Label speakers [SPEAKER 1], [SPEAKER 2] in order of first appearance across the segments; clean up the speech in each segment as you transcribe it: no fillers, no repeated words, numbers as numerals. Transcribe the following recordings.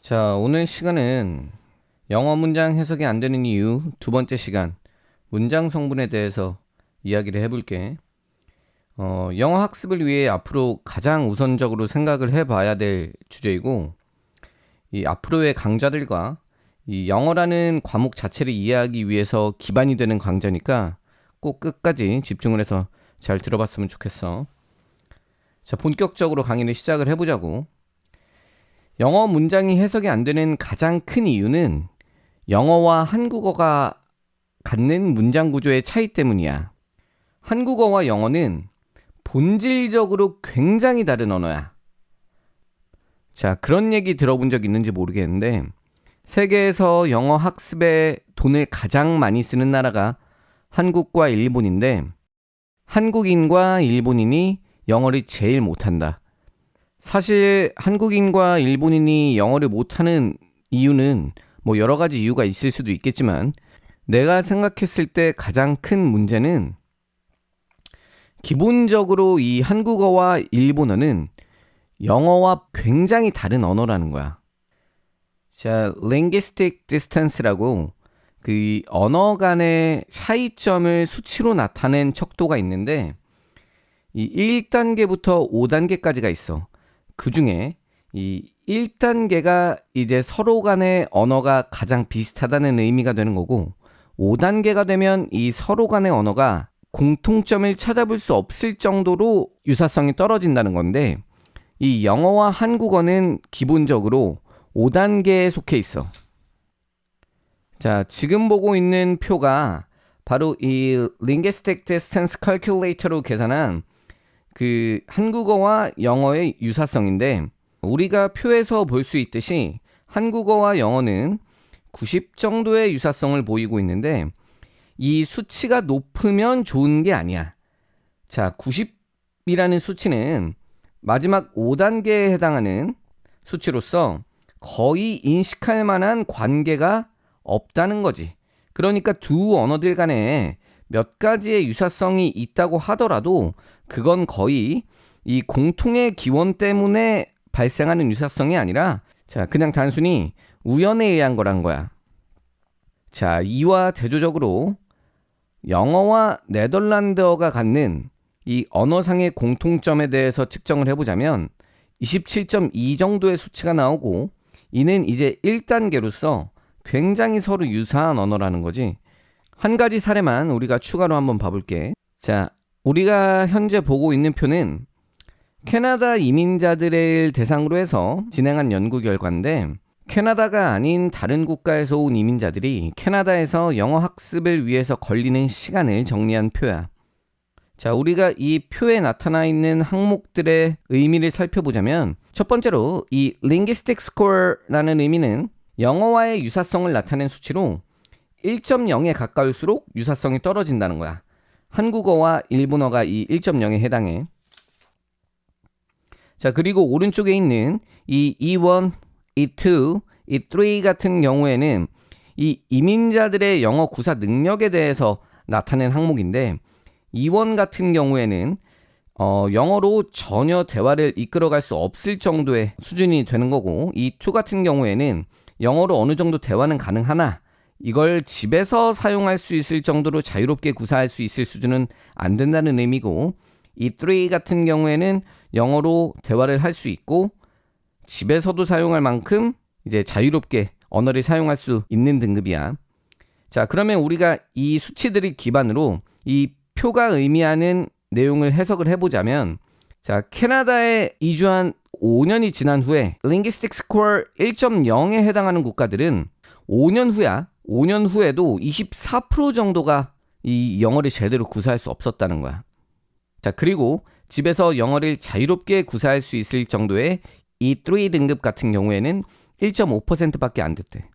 [SPEAKER 1] 자, 오늘 시간은 영어 문장 해석이 안 되는 이유 두 번째 시간, 문장 성분에 대해서 이야기를 해볼게. 영어 학습을 위해 앞으로 가장 우선적으로 생각을 해봐야 될 주제이고, 이 앞으로의 강좌들과 이 영어라는 과목 자체를 이해하기 위해서 기반이 되는 강좌니까 꼭 끝까지 집중을 해서 잘 들어봤으면 좋겠어. 자, 본격적으로 강의를 시작을 해보자고. 영어 문장이 해석이 안 되는 가장 큰 이유는 영어와 한국어가 갖는 문장 구조의 차이 때문이야. 한국어와 영어는 본질적으로 굉장히 다른 언어야. 자, 그런 얘기 들어본 적 있는지 모르겠는데 세계에서 영어 학습에 돈을 가장 많이 쓰는 나라가 한국과 일본인데 한국인과 일본인이 영어를 제일 못한다. 사실 한국인과 일본인이 영어를 못하는 이유는 뭐 여러 가지 이유가 있을 수도 있겠지만 내가 생각했을 때 가장 큰 문제는 기본적으로 이 한국어와 일본어는 영어와 굉장히 다른 언어라는 거야. 자, linguistic distance라고 그 언어 간의 차이점을 수치로 나타낸 척도가 있는데 이 1단계부터 5단계까지가 있어. 그 중에 이 1단계가 이제 서로 간의 언어가 가장 비슷하다는 의미가 되는 거고 5단계가 되면 이 서로 간의 언어가 공통점을 찾아볼 수 없을 정도로 유사성이 떨어진다는 건데 이 영어와 한국어는 기본적으로 5단계에 속해 있어. 자, 지금 보고 있는 표가 바로 이 Linguistic Distance Calculator로 계산한 그 한국어와 영어의 유사성인데 우리가 표에서 볼 수 있듯이 한국어와 영어는 90 정도의 유사성을 보이고 있는데 이 수치가 높으면 좋은 게 아니야. 자, 90이라는 수치는 마지막 5단계에 해당하는 수치로서 거의 인식할 만한 관계가 없다는 거지. 그러니까 두 언어들 간에 몇 가지의 유사성이 있다고 하더라도 그건 거의 이 공통의 기원 때문에 발생하는 유사성이 아니라 자, 그냥 단순히 우연에 의한 거란 거야. 자, 이와 대조적으로 영어와 네덜란드어가 갖는 이 언어상의 공통점에 대해서 측정을 해보자면 27.2 정도의 수치가 나오고 이는 이제 1단계로서 굉장히 서로 유사한 언어라는 거지. 한 가지 사례만 우리가 추가로 한번 봐볼게. 자, 우리가 현재 보고 있는 표는 캐나다 이민자들을 대상으로 해서 진행한 연구 결과인데 캐나다가 아닌 다른 국가에서 온 이민자들이 캐나다에서 영어 학습을 위해서 걸리는 시간을 정리한 표야. 자, 우리가 이 표에 나타나 있는 항목들의 의미를 살펴보자면 첫 번째로 이 linguistic score라는 의미는 영어와의 유사성을 나타낸 수치로 1.0에 가까울수록 유사성이 떨어진다는 거야. 한국어와 일본어가 이 1.0에 해당해. 자, 그리고 오른쪽에 있는 이 E1, E2, E3 같은 경우에는 이 이민자들의 영어 구사 능력에 대해서 나타낸 항목인데 E1 같은 경우에는 영어로 전혀 대화를 이끌어갈 수 없을 정도의 수준이 되는 거고 E2 같은 경우에는 영어로 어느 정도 대화는 가능하나 이걸 집에서 사용할 수 있을 정도로 자유롭게 구사할 수 있을 수준은 안 된다는 의미고 E3 같은 경우에는 영어로 대화를 할 수 있고 집에서도 사용할 만큼 이제 자유롭게 언어를 사용할 수 있는 등급이야. 자, 그러면 우리가 이 수치들을 기반으로 이 표가 의미하는 내용을 해석을 해보자면 자, 캐나다에 이주한 5년이 지난 후에 Linguistic Score 1.0에 해당하는 국가들은 5년 후야. 5년 후에도 24% 정도가 이 영어를 제대로 구사할 수 없었다는 거야. 자, 그리고 집에서 영어를 자유롭게 구사할 수 있을 정도의 E3 등급 같은 경우에는 1.5%밖에 안 됐대.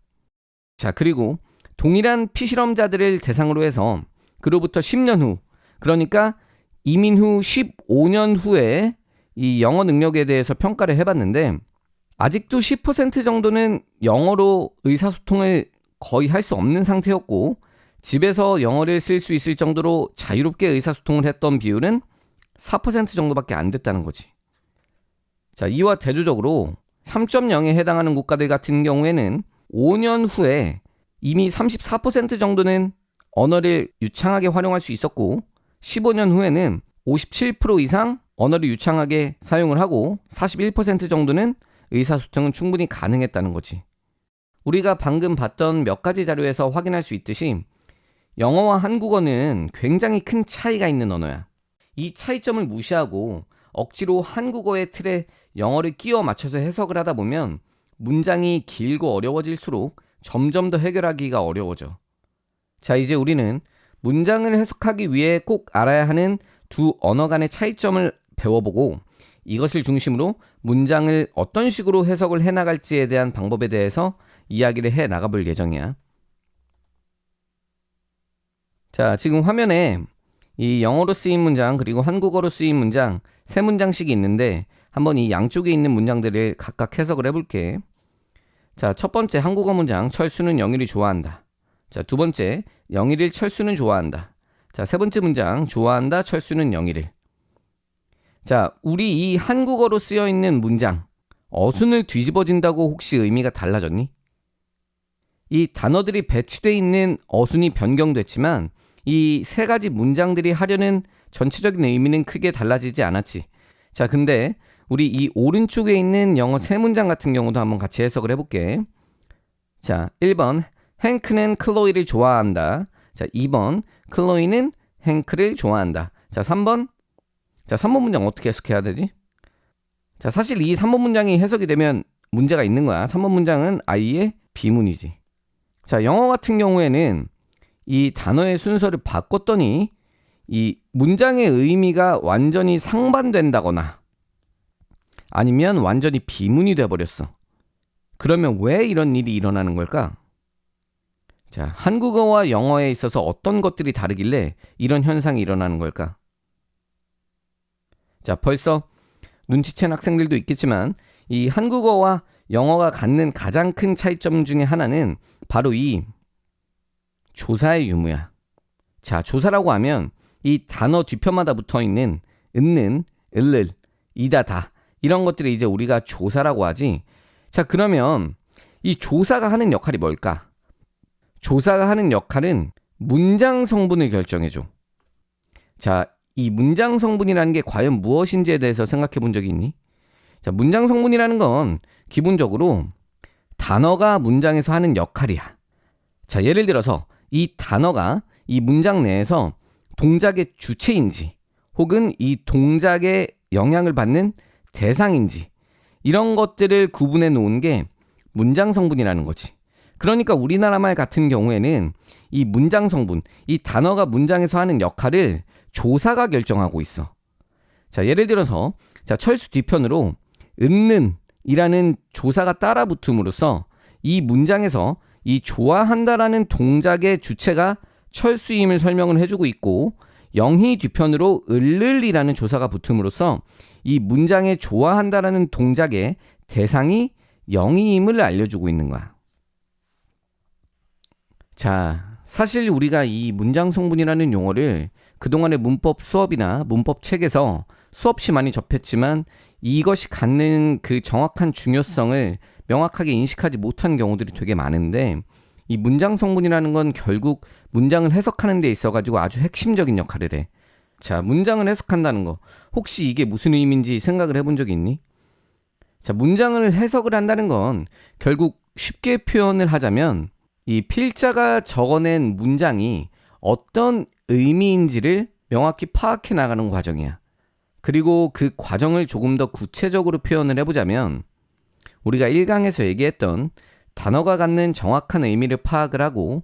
[SPEAKER 1] 자, 그리고 동일한 피실험자들을 대상으로 해서 그로부터 10년 후, 그러니까 이민 후 15년 후에 이 영어 능력에 대해서 평가를 해봤는데 아직도 10% 정도는 영어로 의사소통을 거의 할 수 없는 상태였고 집에서 영어를 쓸 수 있을 정도로 자유롭게 의사소통을 했던 비율은 4% 정도밖에 안 됐다는 거지. 자, 이와 대조적으로 3.0에 해당하는 국가들 같은 경우에는 5년 후에 이미 34% 정도는 언어를 유창하게 활용할 수 있었고 15년 후에는 57% 이상 언어를 유창하게 사용을 하고 41% 정도는 의사소통은 충분히 가능했다는 거지. 우리가 방금 봤던 몇 가지 자료에서 확인할 수 있듯이 영어와 한국어는 굉장히 큰 차이가 있는 언어야. 이 차이점을 무시하고 억지로 한국어의 틀에 영어를 끼워 맞춰서 해석을 하다 보면 문장이 길고 어려워질수록 점점 더 해결하기가 어려워져. 자, 이제 우리는 문장을 해석하기 위해 꼭 알아야 하는 두 언어 간의 차이점을 배워보고 이것을 중심으로 문장을 어떤 식으로 해석을 해나갈지에 대한 방법에 대해서 이야기를 해 나가볼 예정이야. 자, 지금 화면에 이 영어로 쓰인 문장 그리고 한국어로 쓰인 문장 세 문장씩이 있는데 한번 이 양쪽에 있는 문장들을 각각 해석을 해볼게. 자, 첫 번째 한국어 문장 철수는 영희를 좋아한다. 자, 두 번째 영희를 철수는 좋아한다. 자, 세 번째 문장 좋아한다 철수는 영희를. 자, 우리 이 한국어로 쓰여 있는 문장 어순을 뒤집어진다고 혹시 의미가 달라졌니? 이 단어들이 배치되어 있는 어순이 변경됐지만 이 세 가지 문장들이 하려는 전체적인 의미는 크게 달라지지 않았지. 자, 근데 우리 이 오른쪽에 있는 영어 세 문장 같은 경우도 한번 같이 해석을 해볼게. 자, 1번 행크는 클로이를 좋아한다. 자, 2번 클로이는 행크를 좋아한다. 자, 3번 문장 어떻게 해석해야 되지? 자, 사실 이 3번 문장이 해석이 되면 문제가 있는 거야. 3번 문장은 아예 비문이지. 자, 영어 같은 경우에는 이 단어의 순서를 바꿨더니 이 문장의 의미가 완전히 상반된다거나 아니면 완전히 비문이 돼버렸어. 그러면 왜 이런 일이 일어나는 걸까? 자, 한국어와 영어에 있어서 어떤 것들이 다르길래 이런 현상이 일어나는 걸까? 자, 벌써 눈치챈 학생들도 있겠지만 이 한국어와 영어가 갖는 가장 큰 차이점 중에 하나는 바로 이 조사의 유무야. 자, 조사라고 하면 이 단어 뒤편마다 붙어있는 은는, 을를, 이다, 다 이런 것들이 이제 우리가 조사라고 하지. 자, 그러면 이 조사가 하는 역할이 뭘까? 조사가 하는 역할은 문장 성분을 결정해줘. 자, 이 문장 성분이라는 게 과연 무엇인지에 대해서 생각해 본 적이 있니? 자, 문장 성분이라는 건 기본적으로 단어가 문장에서 하는 역할이야. 자, 예를 들어서 이 단어가 이 문장 내에서 동작의 주체인지 혹은 이 동작에 영향을 받는 대상인지 이런 것들을 구분해 놓은 게 문장 성분이라는 거지. 그러니까 우리나라 말 같은 경우에는 이 문장 성분, 이 단어가 문장에서 하는 역할을 조사가 결정하고 있어. 자, 예를 들어서 자, 철수 뒤편으로 은는 이라는 조사가 따라 붙음으로써 이 문장에서 이 좋아한다라는 동작의 주체가 철수임을 설명을 해주고 있고 영희 뒤편으로 을을이라는 조사가 붙음으로써 이 문장에 좋아한다라는 동작의 대상이 영희임을 알려주고 있는 거야. 자, 사실 우리가 이 문장 성분이라는 용어를 그동안의 문법 수업이나 문법 책에서 수없이 많이 접했지만 이것이 갖는 그 정확한 중요성을 명확하게 인식하지 못한 경우들이 되게 많은데 이 문장 성분이라는 건 결국 문장을 해석하는 데 있어가지고 아주 핵심적인 역할을 해. 자, 문장을 해석한다는 거 혹시 이게 무슨 의미인지 생각을 해본 적이 있니? 자, 문장을 해석을 한다는 건 결국 쉽게 표현을 하자면 이 필자가 적어낸 문장이 어떤 의미인지를 명확히 파악해 나가는 과정이야. 그리고 그 과정을 조금 더 구체적으로 표현을 해보자면 우리가 1강에서 얘기했던 단어가 갖는 정확한 의미를 파악을 하고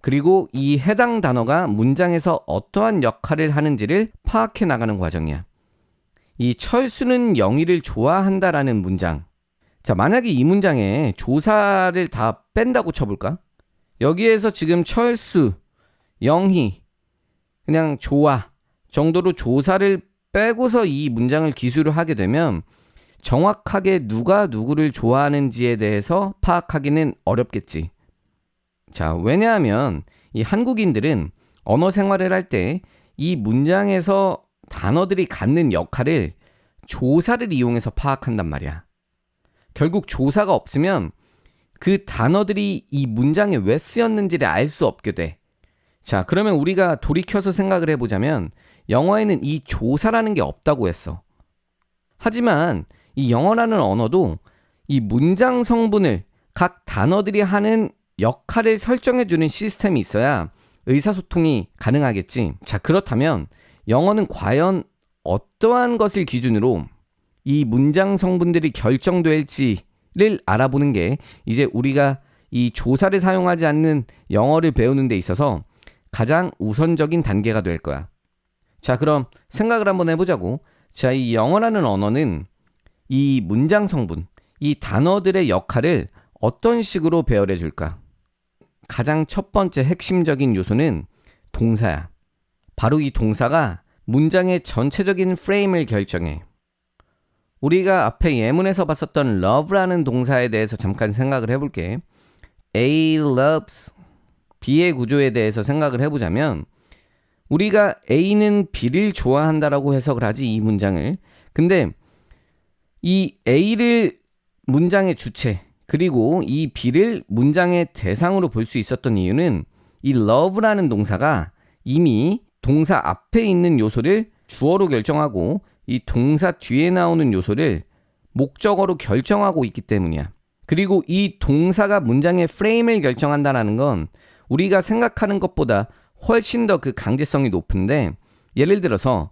[SPEAKER 1] 그리고 이 해당 단어가 문장에서 어떠한 역할을 하는지를 파악해 나가는 과정이야. 이 철수는 영희를 좋아한다라는 문장. 자, 만약에 이 문장에 조사를 다 뺀다고 쳐볼까? 여기에서 지금 철수, 영희, 그냥 좋아 정도로 조사를 빼고서 이 문장을 기술을 하게 되면 정확하게 누가 누구를 좋아하는지에 대해서 파악하기는 어렵겠지. 자, 왜냐하면 이 한국인들은 언어 생활을 할 때 이 문장에서 단어들이 갖는 역할을 조사를 이용해서 파악한단 말이야. 결국 조사가 없으면 그 단어들이 이 문장에 왜 쓰였는지를 알 수 없게 돼. 자, 그러면 우리가 돌이켜서 생각을 해보자면 영어에는 이 조사라는 게 없다고 했어. 하지만 이 영어라는 언어도 이 문장 성분을 각 단어들이 하는 역할을 설정해주는 시스템이 있어야 의사소통이 가능하겠지. 자, 그렇다면 영어는 과연 어떠한 것을 기준으로 이 문장 성분들이 결정될지를 알아보는 게 이제 우리가 이 조사를 사용하지 않는 영어를 배우는 데 있어서 가장 우선적인 단계가 될 거야. 자, 그럼 생각을 한번 해보자고. 자, 이 영어라는 언어는 이 문장 성분, 이 단어들의 역할을 어떤 식으로 배열해 줄까? 가장 첫 번째 핵심적인 요소는 동사야. 바로 이 동사가 문장의 전체적인 프레임을 결정해. 우리가 앞에 예문에서 봤었던 love라는 동사에 대해서 잠깐 생각을 해볼게. A loves B의 구조에 대해서 생각을 해보자면 우리가 A는 B를 좋아한다라고 해석을 하지, 이 문장을. 근데 이 A를 문장의 주체, 그리고 이 B를 문장의 대상으로 볼 수 있었던 이유는 이 love라는 동사가 이미 동사 앞에 있는 요소를 주어로 결정하고 이 동사 뒤에 나오는 요소를 목적어로 결정하고 있기 때문이야. 그리고 이 동사가 문장의 프레임을 결정한다는 건 우리가 생각하는 것보다 훨씬 더 그 강제성이 높은데, 예를 들어서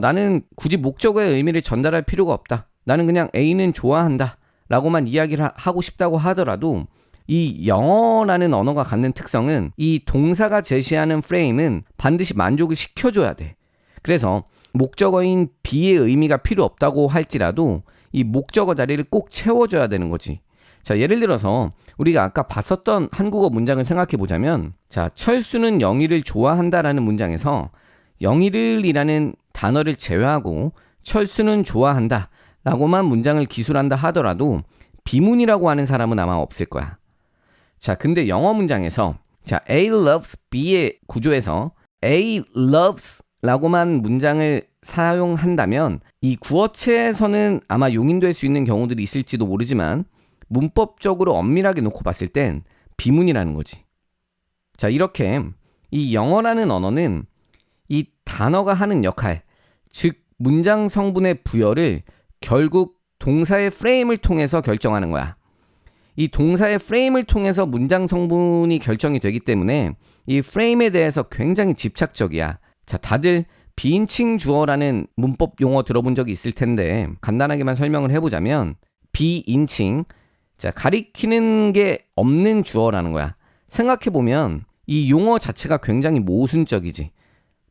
[SPEAKER 1] 나는 굳이 목적어의 의미를 전달할 필요가 없다. 나는 그냥 A는 좋아한다 라고만 이야기를 하고 싶다고 하더라도 이 영어라는 언어가 갖는 특성은 이 동사가 제시하는 프레임은 반드시 만족을 시켜줘야 돼. 그래서 목적어인 B의 의미가 필요 없다고 할지라도 이 목적어 자리를 꼭 채워줘야 되는 거지. 자, 예를 들어서 우리가 아까 봤었던 한국어 문장을 생각해 보자면, 자, 철수는 영희를 좋아한다라는 문장에서 영희를이라는 단어를 제외하고 철수는 좋아한다 라고만 문장을 기술한다 하더라도 비문이라고 하는 사람은 아마 없을 거야. 자, 근데 영어 문장에서 자, A loves B의 구조에서 A loves 라고만 문장을 사용한다면 이 구어체에서는 아마 용인될 수 있는 경우들이 있을지도 모르지만 문법적으로 엄밀하게 놓고 봤을 땐 비문이라는 거지. 자, 이렇게 이 영어라는 언어는 이 단어가 하는 역할, 즉 문장 성분의 부여를 결국 동사의 프레임을 통해서 결정하는 거야. 이 동사의 프레임을 통해서 문장 성분이 결정이 되기 때문에 이 프레임에 대해서 굉장히 집착적이야. 자, 다들 비인칭 주어라는 문법 용어 들어본 적이 있을 텐데 간단하게만 설명을 해보자면 비인칭, 자, 가리키는 게 없는 주어라는 거야. 생각해보면 이 용어 자체가 굉장히 모순적이지.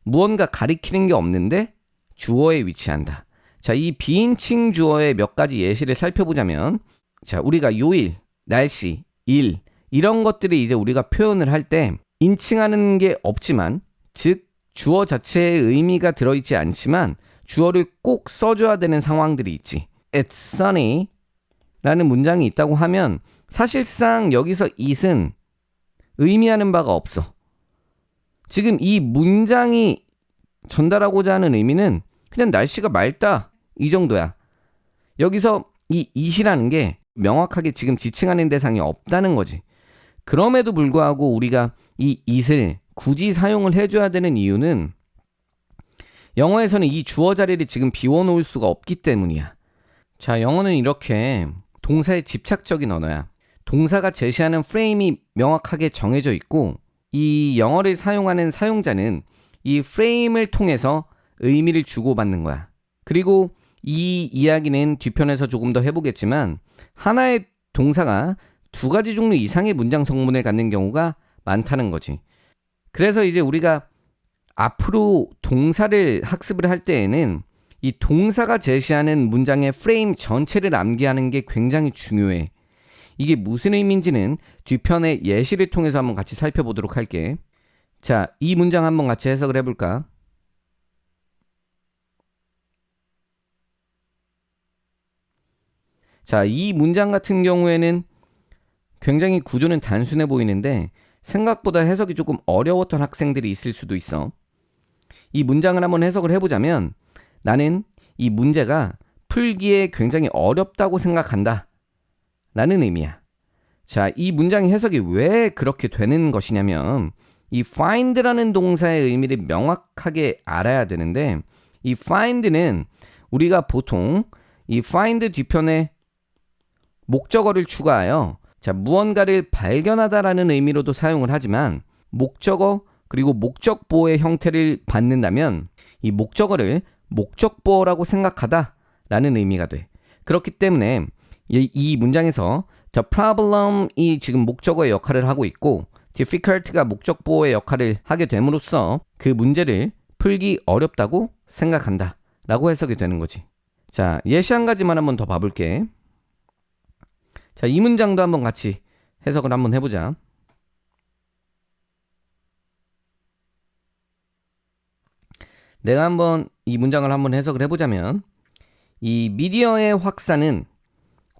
[SPEAKER 1] 무언가 가리키는 게 없는데 주어에 위치한다. 자, 이 비인칭 주어의 몇 가지 예시를 살펴보자면, 자, 우리가 요일, 날씨, 일 이런 것들이 이제 우리가 표현을 할 때 인칭하는 게 없지만, 즉 주어 자체의 의미가 들어있지 않지만 주어를 꼭 써줘야 되는 상황들이 있지. It's sunny 라는 문장이 있다고 하면 사실상 여기서 it은 의미하는 바가 없어. 지금 이 문장이 전달하고자 하는 의미는 그냥 날씨가 맑다 이 정도야. 여기서 이 it이라는 게 명확하게 지금 지칭하는 대상이 없다는 거지. 그럼에도 불구하고 우리가 이 it을 굳이 사용을 해줘야 되는 이유는 영어에서는 이 주어 자리를 지금 비워놓을 수가 없기 때문이야. 자, 영어는 이렇게 동사의 집착적인 언어야. 동사가 제시하는 프레임이 명확하게 정해져 있고 이 영어를 사용하는 사용자는 이 프레임을 통해서 의미를 주고받는 거야. 그리고 이 이야기는 뒤편에서 조금 더 해보겠지만 하나의 동사가 두 가지 종류 이상의 문장 성분을 갖는 경우가 많다는 거지. 그래서 이제 우리가 앞으로 동사를 학습을 할 때에는 이 동사가 제시하는 문장의 프레임 전체를 암기하는 게 굉장히 중요해. 이게 무슨 의미인지는 뒤편의 예시를 통해서 한번 같이 살펴보도록 할게. 자, 이 문장 한번 같이 해석을 해볼까? 자, 이 문장 같은 경우에는 굉장히 구조는 단순해 보이는데 생각보다 해석이 조금 어려웠던 학생들이 있을 수도 있어. 이 문장을 한번 해석을 해보자면 나는 이 문제가 풀기에 굉장히 어렵다고 생각한다 라는 의미야. 자, 이 문장의 해석이 왜 그렇게 되는 것이냐면 이 find라는 동사의 의미를 명확하게 알아야 되는데 이 find는 우리가 보통 이 find 뒤편에 목적어를 추가하여 자, 무언가를 발견하다라는 의미로도 사용을 하지만 목적어 그리고 목적보의 형태를 받는다면 이 목적어를 목적보라고 생각하다라는 의미가 돼. 그렇기 때문에 이 문장에서 the problem이 지금 목적어의 역할을 하고 있고 difficult가 목적보의 역할을 하게 됨으로써 그 문제를 풀기 어렵다고 생각한다 라고 해석이 되는 거지. 자, 예시 한 가지만 한번 더 봐볼게. 자, 이 문장도 한번 같이 해석을 한번 해보자. 내가 한번 이 문장을 한번 해석을 해보자면 이 미디어의 확산은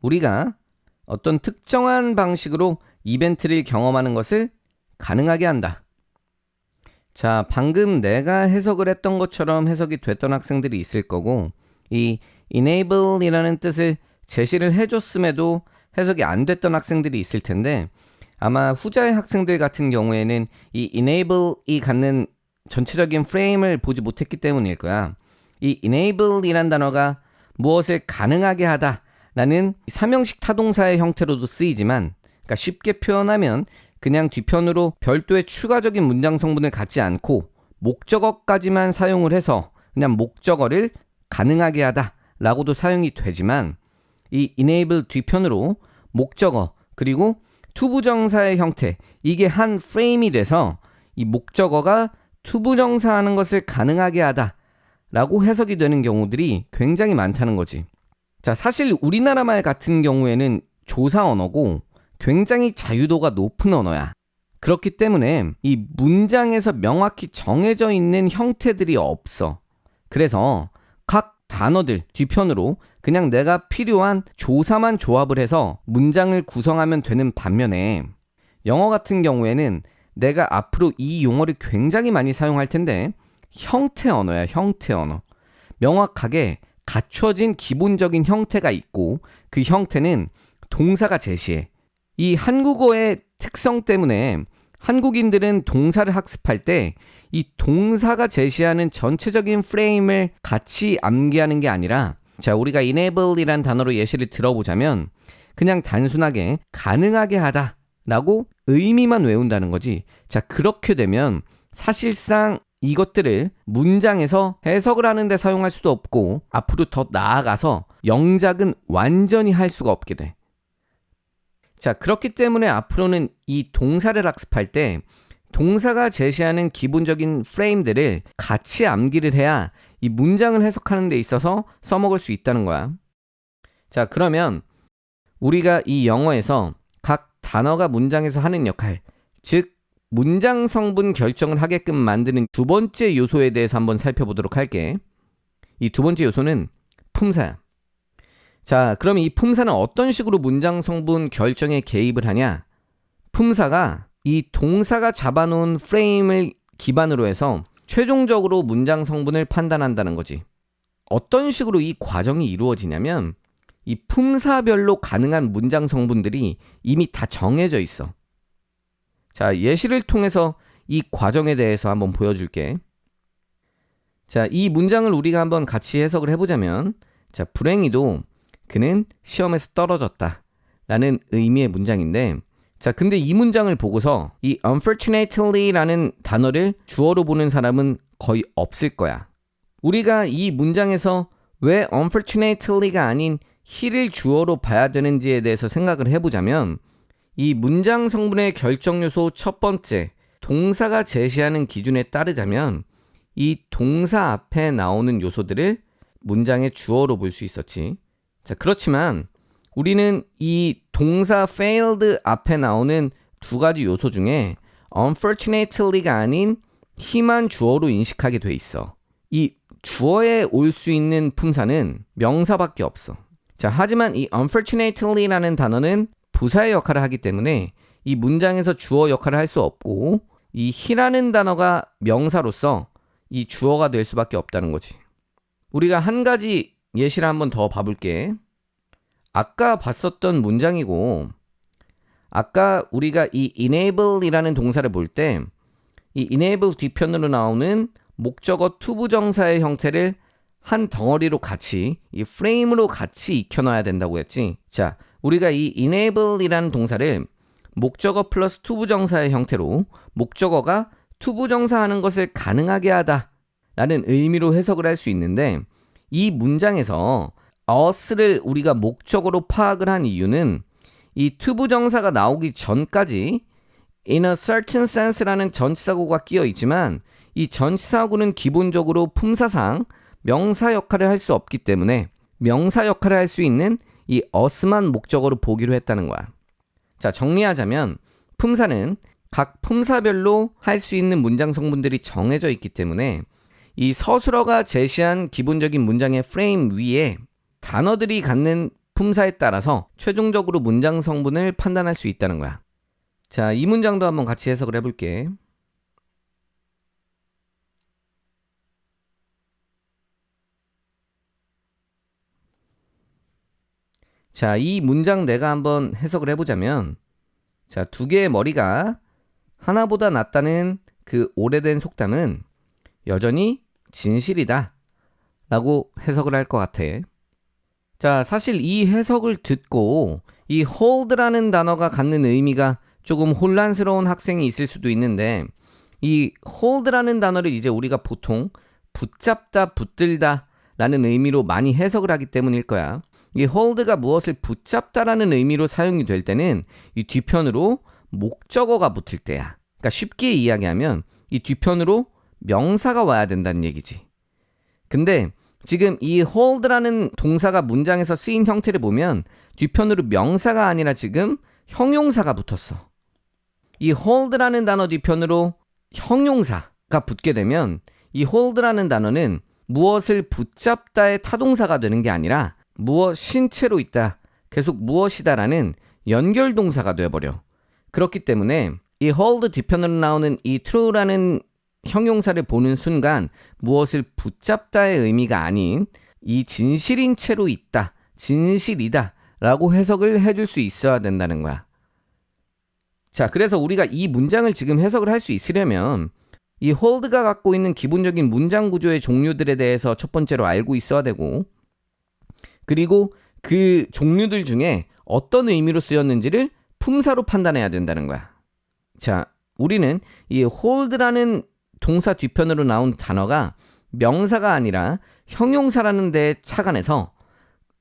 [SPEAKER 1] 우리가 어떤 특정한 방식으로 이벤트를 경험하는 것을 가능하게 한다. 자, 방금 내가 해석을 했던 것처럼 해석이 됐던 학생들이 있을 거고 이 enable이라는 뜻을 제시를 해줬음에도 해석이 안 됐던 학생들이 있을 텐데 아마 후자의 학생들 같은 경우에는 이 enable이 갖는 전체적인 프레임을 보지 못했기 때문일 거야. 이 enable이란 단어가 무엇을 가능하게 하다라는 삼형식 타동사의 형태로도 쓰이지만 그러니까 쉽게 표현하면 그냥 뒤편으로 별도의 추가적인 문장 성분을 갖지 않고 목적어까지만 사용을 해서 그냥 목적어를 가능하게 하다라고도 사용이 되지만 이 enable 뒤편으로 목적어 그리고 투부정사의 형태 이게 한 프레임이 돼서 이 목적어가 투부정사하는 것을 가능하게 하다라고 해석이 되는 경우들이 굉장히 많다는 거지. 자, 사실 우리나라 말 같은 경우에는 조사 언어고 굉장히 자유도가 높은 언어야. 그렇기 때문에 이 문장에서 명확히 정해져 있는 형태들이 없어. 그래서 각 단어들 뒤편으로 그냥 내가 필요한 조사만 조합을 해서 문장을 구성하면 되는 반면에 영어 같은 경우에는 내가 앞으로 이 용어를 굉장히 많이 사용할 텐데 형태 언어야, 형태 언어. 명확하게 갖춰진 기본적인 형태가 있고 그 형태는 동사가 제시해. 이 한국어의 특성 때문에 한국인들은 동사를 학습할 때 이 동사가 제시하는 전체적인 프레임을 같이 암기하는 게 아니라 자, 우리가 enable이란 단어로 예시를 들어보자면 그냥 단순하게 가능하게 하다 라고 의미만 외운다는 거지. 자, 그렇게 되면 사실상 이것들을 문장에서 해석을 하는데 사용할 수도 없고 앞으로 더 나아가서 영작은 완전히 할 수가 없게 돼. 자, 그렇기 때문에 앞으로는 이 동사를 학습할 때 동사가 제시하는 기본적인 프레임들을 같이 암기를 해야 이 문장을 해석하는 데 있어서 써먹을 수 있다는 거야. 자, 그러면 우리가 이 영어에서 각 단어가 문장에서 하는 역할, 즉 문장 성분 결정을 하게끔 만드는 두 번째 요소에 대해서 한번 살펴보도록 할게. 이 두 번째 요소는 품사야. 자, 그럼 이 품사는 어떤 식으로 문장 성분 결정에 개입을 하냐? 품사가 이 동사가 잡아놓은 프레임을 기반으로 해서 최종적으로 문장 성분을 판단한다는 거지. 어떤 식으로 이 과정이 이루어지냐면 이 품사별로 가능한 문장 성분들이 이미 다 정해져 있어. 자, 예시를 통해서 이 과정에 대해서 한번 보여줄게. 자, 이 문장을 우리가 한번 같이 해석을 해보자면 자, 불행히도 그는 시험에서 떨어졌다 라는 의미의 문장인데 자, 근데 이 문장을 보고서 이 unfortunately 라는 단어를 주어로 보는 사람은 거의 없을 거야. 우리가 이 문장에서 왜 unfortunately가 아닌 he를 주어로 봐야 되는지에 대해서 생각을 해보자면 이 문장 성분의 결정 요소 첫 번째, 동사가 제시하는 기준에 따르자면 이 동사 앞에 나오는 요소들을 문장의 주어로 볼 수 있었지. 자, 그렇지만 우리는 이 동사 failed 앞에 나오는 두 가지 요소 중에 unfortunately가 아닌 he만 주어로 인식하게 돼 있어. 이 주어에 올 수 있는 품사는 명사밖에 없어. 자, 하지만 이 unfortunately라는 단어는 부사의 역할을 하기 때문에 이 문장에서 주어 역할을 할 수 없고 이 he라는 단어가 명사로서 이 주어가 될 수밖에 없다는 거지. 우리가 한 가지 예시를 한번 더 봐볼게. 아까 봤었던 문장이고 아까 우리가 이 enable이라는 동사를 볼 때 이 enable 뒤편으로 나오는 목적어 투부정사의 형태를 한 덩어리로 같이 이 frame으로 같이 익혀놔야 된다고 했지. 자, 우리가 이 enable이라는 동사를 목적어 플러스 투부정사의 형태로 목적어가 투부정사 하는 것을 가능하게 하다 라는 의미로 해석을 할 수 있는데 이 문장에서 us를 우리가 목적어로 파악을 한 이유는 이 투부정사가 나오기 전까지 in a certain sense라는 전치사구가 끼어 있지만 이 전치사구는 기본적으로 품사상 명사 역할을 할 수 없기 때문에 명사 역할을 할 수 있는 이 us만 목적어로 보기로 했다는 거야. 자, 정리하자면 품사는 각 품사별로 할 수 있는 문장 성분들이 정해져 있기 때문에 이 서술어가 제시한 기본적인 문장의 프레임 위에 단어들이 갖는 품사에 따라서 최종적으로 문장 성분을 판단할 수 있다는 거야. 자, 이 문장도 한번 같이 해석을 해볼게. 자, 이 문장 내가 한번 해석을 해보자면 자, 두 개의 머리가 하나보다 낫다는 그 오래된 속담은 여전히 진실이다 라고 해석을 할 것 같아. 자, 사실 이 해석을 듣고 이 hold라는 단어가 갖는 의미가 조금 혼란스러운 학생이 있을 수도 있는데 이 hold라는 단어를 이제 우리가 보통 붙잡다, 붙들다 라는 의미로 많이 해석을 하기 때문일 거야. 이 hold가 무엇을 붙잡다라는 의미로 사용이 될 때는 이 뒤편으로 목적어가 붙을 때야. 그러니까 쉽게 이야기하면 이 뒤편으로 명사가 와야 된다는 얘기지. 근데 지금 이 hold라는 동사가 문장에서 쓰인 형태를 보면 뒤편으로 명사가 아니라 지금 형용사가 붙었어. 이 hold라는 단어 뒤편으로 형용사가 붙게 되면 이 hold라는 단어는 무엇을 붙잡다의 타동사가 되는 게 아니라 무엇 신체로 있다, 계속 무엇이다라는 연결동사가 되어버려. 그렇기 때문에 이 hold 뒤편으로 나오는 이 true라는 형용사를 보는 순간 무엇을 붙잡다의 의미가 아닌 이 진실인 채로 있다, 진실이다 라고 해석을 해줄 수 있어야 된다는 거야. 자, 그래서 우리가 이 문장을 지금 해석을 할 수 있으려면 이 hold가 갖고 있는 기본적인 문장 구조의 종류들에 대해서 첫 번째로 알고 있어야 되고, 그리고 그 종류들 중에 어떤 의미로 쓰였는지를 품사로 판단해야 된다는 거야. 자, 우리는 이 hold라는 동사 뒤편으로 나온 단어가 명사가 아니라 형용사라는 데에 착안해서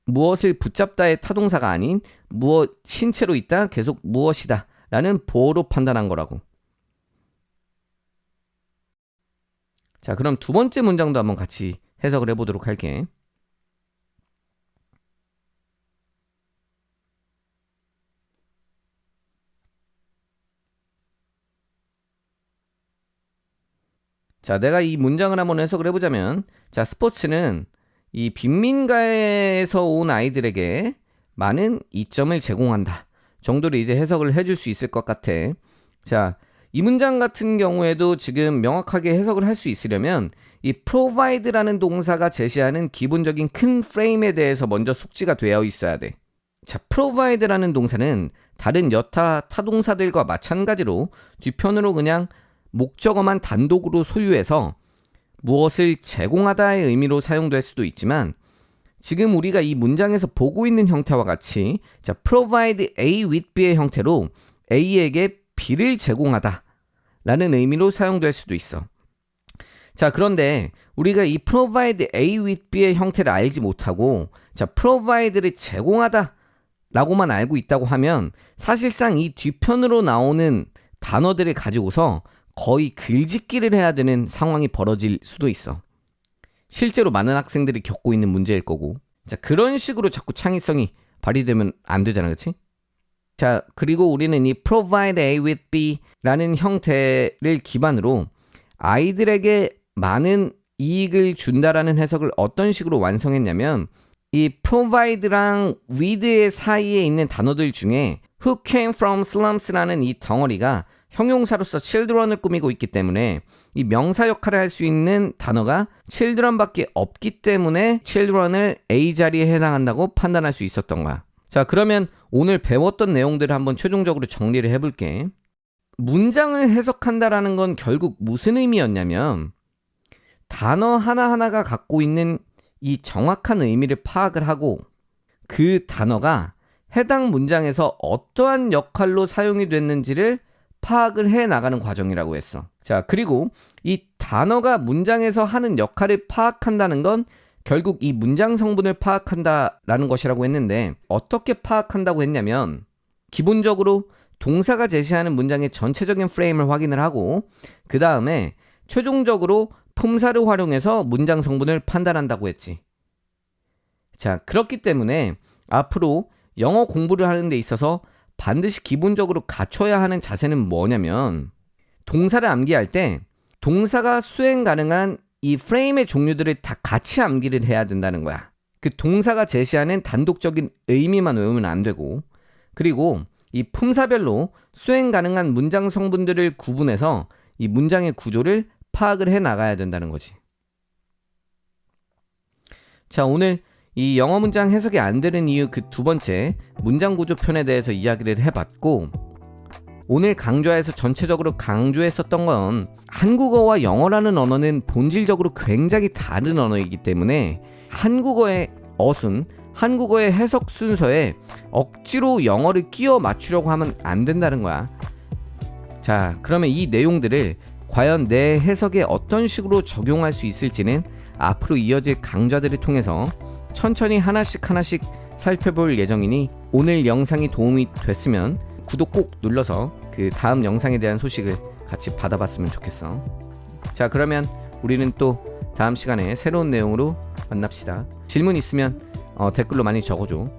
[SPEAKER 1] 무엇을 붙잡다의 타동사가 아닌 무엇 신체로 있다, 계속 무엇이다 라는 보어로 판단한 거라고. 자, 그럼 두 번째 문장도 한번 같이 해석을 해보도록 할게. 자, 내가 이 문장을 한번 해석을 해보자면, 자, 스포츠는 이 빈민가에서 온 아이들에게 많은 이점을 제공한다 정도로 이제 해석을 해줄 수 있을 것 같아. 자, 이 문장 같은 경우에도 지금 명확하게 해석을 할 수 있으려면 이 provide라는 동사가 제시하는 기본적인 큰 프레임에 대해서 먼저 숙지가 되어 있어야 돼. 자, provide라는 동사는 다른 여타 타동사들과 마찬가지로 뒤편으로 그냥 목적어만 단독으로 소유해서 무엇을 제공하다의 의미로 사용될 수도 있지만 지금 우리가 이 문장에서 보고 있는 형태와 같이 자, provide A with B의 형태로 A에게 B를 제공하다 라는 의미로 사용될 수도 있어. 자, 그런데 우리가 이 provide A with B의 형태를 알지 못하고 자, provide를 제공하다 라고만 알고 있다고 하면 사실상 이 뒤편으로 나오는 단어들을 가지고서 거의 글짓기를 해야 되는 상황이 벌어질 수도 있어. 실제로 많은 학생들이 겪고 있는 문제일 거고. 자, 그런 식으로 자꾸 창의성이 발휘되면 안 되잖아, 그치? 자, 그리고 우리는 이 provide A with B라는 형태를 기반으로 아이들에게 많은 이익을 준다라는 해석을 어떤 식으로 완성했냐면 이 provide랑 with의 사이에 있는 단어들 중에 who came from slums라는 이 덩어리가 형용사로서 children을 꾸미고 있기 때문에 이 명사 역할을 할 수 있는 단어가 children밖에 없기 때문에 children을 A 자리에 해당한다고 판단할 수 있었던 거야. 자, 그러면 오늘 배웠던 내용들을 한번 최종적으로 정리를 해볼게. 문장을 해석한다라는 건 결국 무슨 의미였냐면 단어 하나하나가 갖고 있는 이 정확한 의미를 파악을 하고 그 단어가 해당 문장에서 어떠한 역할로 사용이 됐는지를 파악을 해 나가는 과정이라고 했어. 자, 그리고 이 단어가 문장에서 하는 역할을 파악한다는 건 결국 이 문장 성분을 파악한다라는 것이라고 했는데 어떻게 파악한다고 했냐면 기본적으로 동사가 제시하는 문장의 전체적인 프레임을 확인을 하고 그 다음에 최종적으로 품사를 활용해서 문장 성분을 판단한다고 했지. 자, 그렇기 때문에 앞으로 영어 공부를 하는 데 있어서 반드시 기본적으로 갖춰야 하는 자세는 뭐냐면 동사를 암기할 때 동사가 수행 가능한 이 프레임의 종류들을 다 같이 암기를 해야 된다는 거야. 그 동사가 제시하는 단독적인 의미만 외우면 안 되고 그리고 이 품사별로 수행 가능한 문장 성분들을 구분해서 이 문장의 구조를 파악을 해 나가야 된다는 거지. 자, 오늘 이 영어 문장 해석이 안 되는 이유 그 두 번째 문장 구조 편에 대해서 이야기를 해봤고 오늘 강좌에서 전체적으로 강조했었던 건 한국어와 영어라는 언어는 본질적으로 굉장히 다른 언어이기 때문에 한국어의 어순, 한국어의 해석 순서에 억지로 영어를 끼워 맞추려고 하면 안 된다는 거야. 자, 그러면 이 내용들을 과연 내 해석에 어떤 식으로 적용할 수 있을지는 앞으로 이어질 강좌들을 통해서 천천히 하나씩 살펴볼 예정이니 오늘 영상이 도움이 됐으면 구독 꼭 눌러서 그 다음 영상에 대한 소식을 같이 받아봤으면 좋겠어. 자, 그러면 우리는 또 다음 시간에 새로운 내용으로 만납시다. 질문 있으면 댓글로 많이 적어줘.